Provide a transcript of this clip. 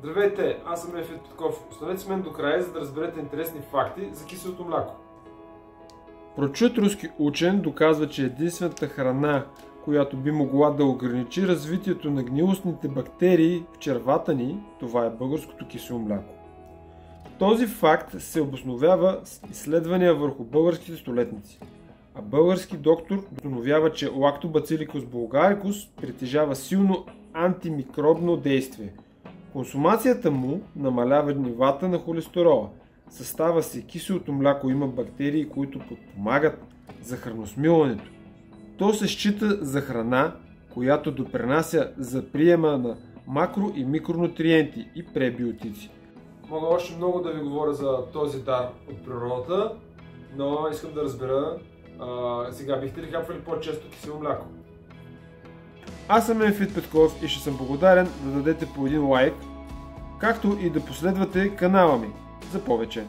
Здравейте, аз съм Ефит Петков. Останете с мен до края, за да разберете интересни факти за киселото мляко. Прочут руски учен доказва, че единствената храна, която би могла да ограничи развитието на гнилостните бактерии в червата ни, това е българското кисело мляко. Този факт се обосновява с изследвания върху българските столетници. А български доктор установява, че Lactobacillus bulgaricus притежава силно антимикробно действие. Консумацията му намалява нивата на холестерола. В състава си киселото мляко има бактерии, които подпомагат за храносмилането. То се счита за храна, която допринася за приема на макро- и микронутриенти и пребиотици. Мога още много да ви говоря за този дар от природата, но искам да разбера, сега бихте ли хапвали по-често кисело мляко? Аз съм Ефит Петков и ще съм благодарен да дадете по един лайк, както и да последвате канала ми за повече.